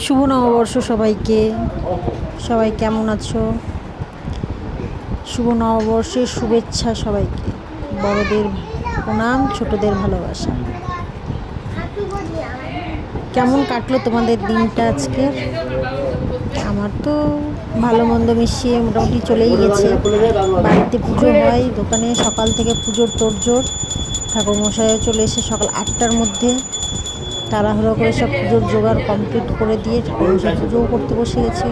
শুভ নববর্ষ সবাইকে। সবাই কেমন আছো? শুভ নববর্ষের শুভেচ্ছা সবাইকে। বড়দের প্রণাম, ছোটদের ভালোবাসা। কেমন কাটলো তোমাদের দিনটা আজকে? আমার তো ভালো মন্দ মিশিয়ে মোটামুটি চলেই গেছে। বাড়িতে পুজো হয়, দোকানে সকাল থেকে পুজোর তোড়জোড়। ঠাকুরমশাইও চলে এসে সকাল 8টার মধ্যে তাড়াহুড়ো করে সব পুজোর জোগাড় কমপ্লিট করে দিয়ে ঠাকুরমশাই পুজোও করতে বসে গেছে।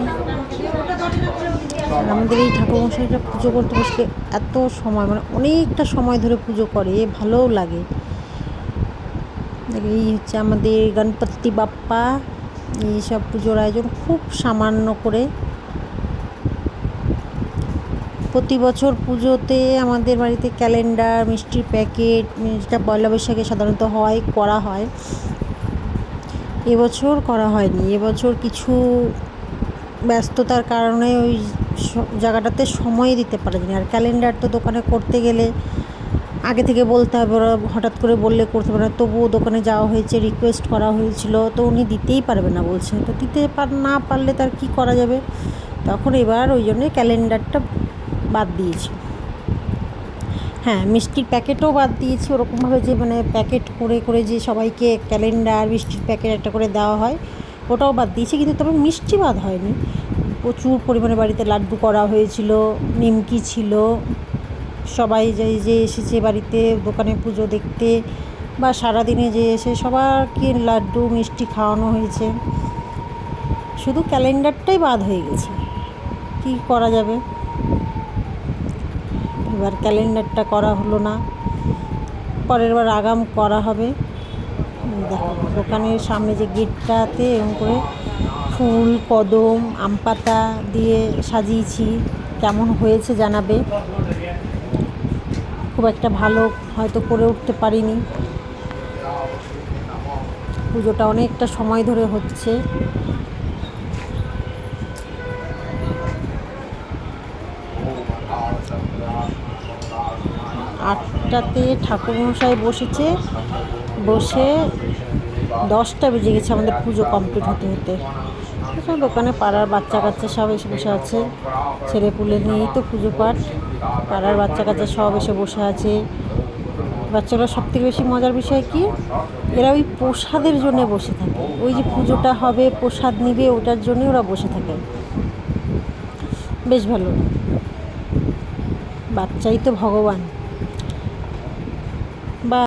আর আমাদের এই ঠাকুরমশাইটা পুজো করতে বসলে এত সময়, মানে অনেকটা সময় ধরে পুজো করে, ভালোও লাগে। এই হচ্ছে আমাদের গণপতি বাপ্পা। এইসব পুজোর আয়োজন খুব সামান্য করে। প্রতি বছর পুজোতে আমাদের বাড়িতে ক্যালেন্ডার, মিষ্টির প্যাকেট, যেটা পয়লা বৈশাখে সাধারণত করা হয়, এবছর করা হয়নি। এবছর কিছু ব্যস্ততার কারণে ওই জায়গাটাতে সময় দিতে পারেনি। আর ক্যালেন্ডার তো দোকানে করতে গেলে আগে থেকে বলতে হবে, ওরা হঠাৎ করে বললে করতে পারে না। তবুও দোকানে যাওয়া হয়েছে, রিকোয়েস্ট করা হয়েছিল, তো উনি দিতেই পারবে না বলছে। তো দিতে না পারলে তার কি করা যাবে? তখন এবার ওই জন্যে ক্যালেন্ডারটা বাদ দিয়েছি। হ্যাঁ, মিষ্টির প্যাকেটও বাদ দিয়েছি, ওরকমভাবে যে মানে প্যাকেট করে করে যে সবাইকে ক্যালেন্ডার, মিষ্টির প্যাকেট একটা করে দেওয়া হয়, ওটাও বাদ দিয়েছি। কিন্তু তবে মিষ্টি বাদ হয়নি। প্রচুর পরিমাণে বাড়িতে লাড্ডু করা হয়েছিল, নিমকি ছিল। সবাই যে এসেছে বাড়িতে দোকানে পুজো দেখতে বা সারাদিনে যে এসে সবাইকে লাড্ডু মিষ্টি খাওয়ানো হয়েছে। শুধু ক্যালেন্ডারটাই বাদ হয়ে গেছে, কী করা যাবে? এবার ক্যালেন্ডারটা করা হলো না, পরের বার আগাম করা হবে। দেখো দোকানের সামনে যে গেটটাতে এরকম করে ফুল, কদম, আম পাতা দিয়ে সাজিয়েছি। কেমন হয়েছে জানাবে। খুব একটা ভালো হয়তো করে উঠতে পারিনি। পুজোটা অনেকটা সময় ধরে হচ্ছে। আটটাতে ঠাকুরমশাই বসেছে, বসে 10টা বেজে গেছে আমাদের পুজো কমপ্লিট হতে হতে। সব দোকানে পাড়ার বাচ্চা কাচ্চা সব এসে বসে আছে। ছেলেপুলে নিয়েই তো পুজো পাঠ। পাড়ার বাচ্চা কাচ্চা সব এসে বসে আছে। বাচ্চারা সবথেকে বেশি মজার বিষয় কি, এরা ওই প্রসাদের জন্য বসে থাকে। ওই যে পুজোটা হবে, প্রসাদ নিবে, ওটার জন্যই ওরা বসে থাকে। বেশ ভালো, বাচ্চাই তো ভগবান।